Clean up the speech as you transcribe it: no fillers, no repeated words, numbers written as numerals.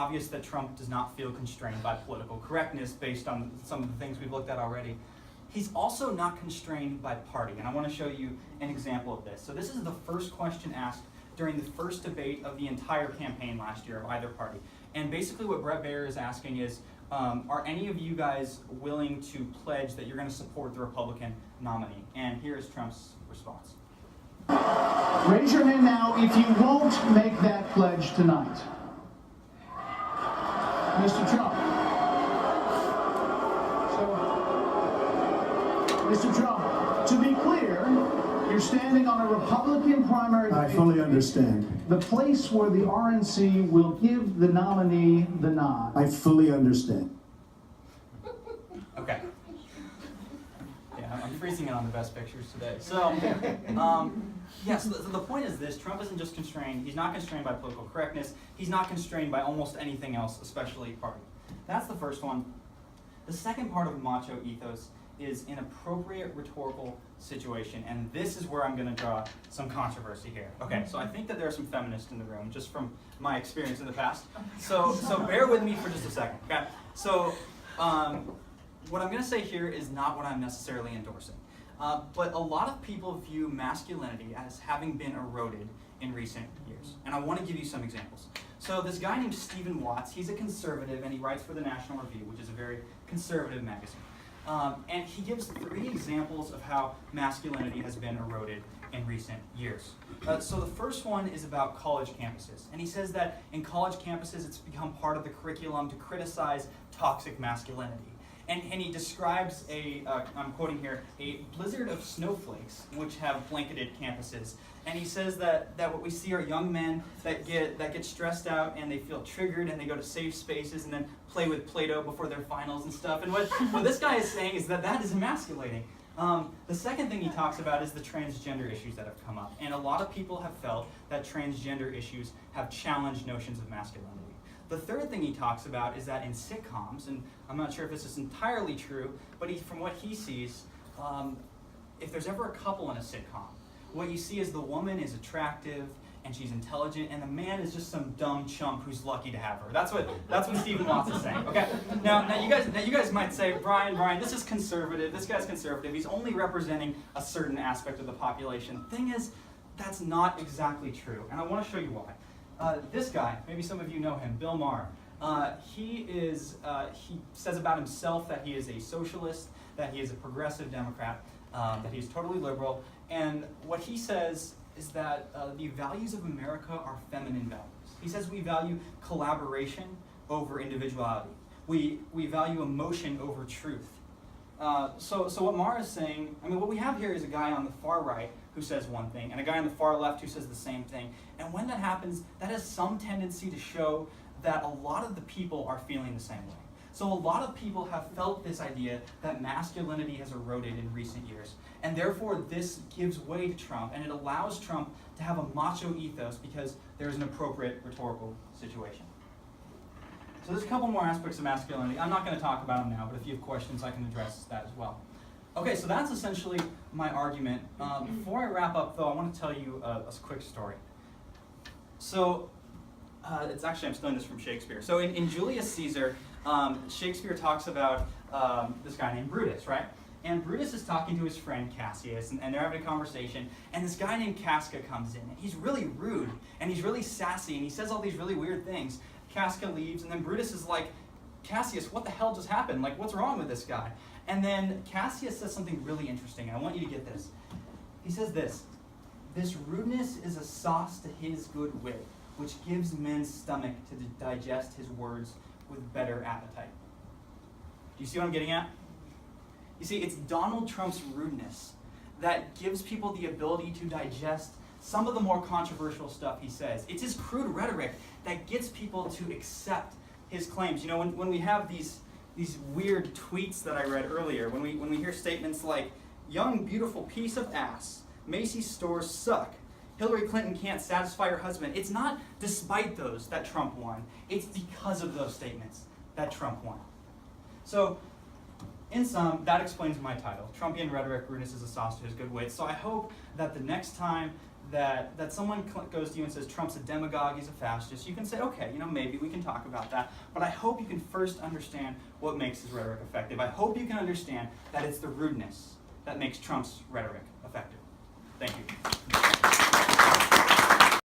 obvious that Trump does not feel constrained by political correctness based on some of the things we've looked at already. He's also not constrained by party, and I want to show you an example of this. So this is the first question asked during the first debate of the entire campaign last year of either party. And basically what Bret Baier is asking is, are any of you guys willing to pledge that you're going to support the Republican nominee? And here is Trump's response. Raise your hand now if you won't make that pledge tonight. Mr. Trump. Mr. Trump, to be clear, you're standing on a Republican primary. I fully understand. The place where the RNC will give the nominee the nod. I fully understand. Okay. Yeah, I'm freezing it on the best pictures today. So, yes, the point is this: Trump isn't just constrained. He's not constrained by political correctness. He's not constrained by almost anything else, especially party. That's the first one. The second part of macho ethos is an appropriate rhetorical situation, and this is where I'm going to draw some controversy here. Okay, so I think that there are some feminists in the room, just from my experience in the past. So bear with me for just a second. Okay, so what I'm going to say here is not what I'm necessarily endorsing, but a lot of people view masculinity as having been eroded in recent years, and I want to give you some examples. So this guy named Stephen Watts, he's a conservative, and he writes for the National Review, which is a very conservative magazine. And he gives 3 examples of how masculinity has been eroded in recent years. So the first one is about college campuses. And he says that in college campuses, it's become part of the curriculum to criticize toxic masculinity. And he describes I'm quoting here, a blizzard of snowflakes which have blanketed campuses. And he says that what we see are young men that get stressed out and they feel triggered and they go to safe spaces and then play with Play-Doh before their finals and stuff. And what this guy is saying is that is emasculating. The second thing he talks about is the transgender issues that have come up. And a lot of people have felt that transgender issues have challenged notions of masculinity. The third thing he talks about is that in sitcoms, and I'm not sure if this is entirely true, but from what he sees, if there's ever a couple in a sitcom, what you see is the woman is attractive and she's intelligent, and the man is just some dumb chump who's lucky to have her. That's what Stephen Watts is saying. Okay. Now you guys might say, Brian, this is conservative. This guy's conservative. He's only representing a certain aspect of the population. Thing is, that's not exactly true, and I want to show you why. This guy, maybe some of you know him, Bill Maher. He says about himself that he is a socialist, that he is a progressive Democrat, that he's totally liberal, and what he says is that the values of America are feminine values. He says we value collaboration over individuality. We value emotion over truth. So what Maher is saying, what we have here is a guy on the far right who says one thing, and a guy on the far left who says the same thing. And when that happens, that has some tendency to show that a lot of the people are feeling the same way. So a lot of people have felt this idea that masculinity has eroded in recent years. And therefore, this gives way to Trump, and it allows Trump to have a macho ethos because there's an appropriate rhetorical situation. So there's a couple more aspects of masculinity. I'm not going to talk about them now, but if you have questions, I can address that as well. Okay, so that's essentially my argument. Before I wrap up, though, I want to tell you a quick story. So, I'm stealing this from Shakespeare. So in Julius Caesar, Shakespeare talks about this guy named Brutus, right? And Brutus is talking to his friend Cassius, and they're having a conversation, and this guy named Casca comes in, and he's really rude, and he's really sassy, and he says all these really weird things. Casca leaves, and then Brutus is like, Cassius, what the hell just happened? Like, what's wrong with this guy? And then Cassius says something really interesting, and I want you to get this. He says this rudeness is a sauce to his good wit, which gives men's stomach to digest his words with better appetite. Do you see what I'm getting at? You see, it's Donald Trump's rudeness that gives people the ability to digest some of the more controversial stuff he says. It's his crude rhetoric that gets people to accept his claims. You know, when we have these weird tweets that I read earlier, when we hear statements like, young, beautiful piece of ass, Macy's stores suck, Hillary Clinton can't satisfy her husband. It's not despite those that Trump won. It's because of those statements that Trump won. So, in sum, that explains my title. Trumpian rhetoric, rudeness is a sauce to his good wit. So I hope that the next time that someone goes to you and says Trump's a demagogue, he's a fascist, you can say, okay, maybe we can talk about that, but I hope you can first understand what makes his rhetoric effective. I hope you can understand that it's the rudeness that makes Trump's rhetoric effective.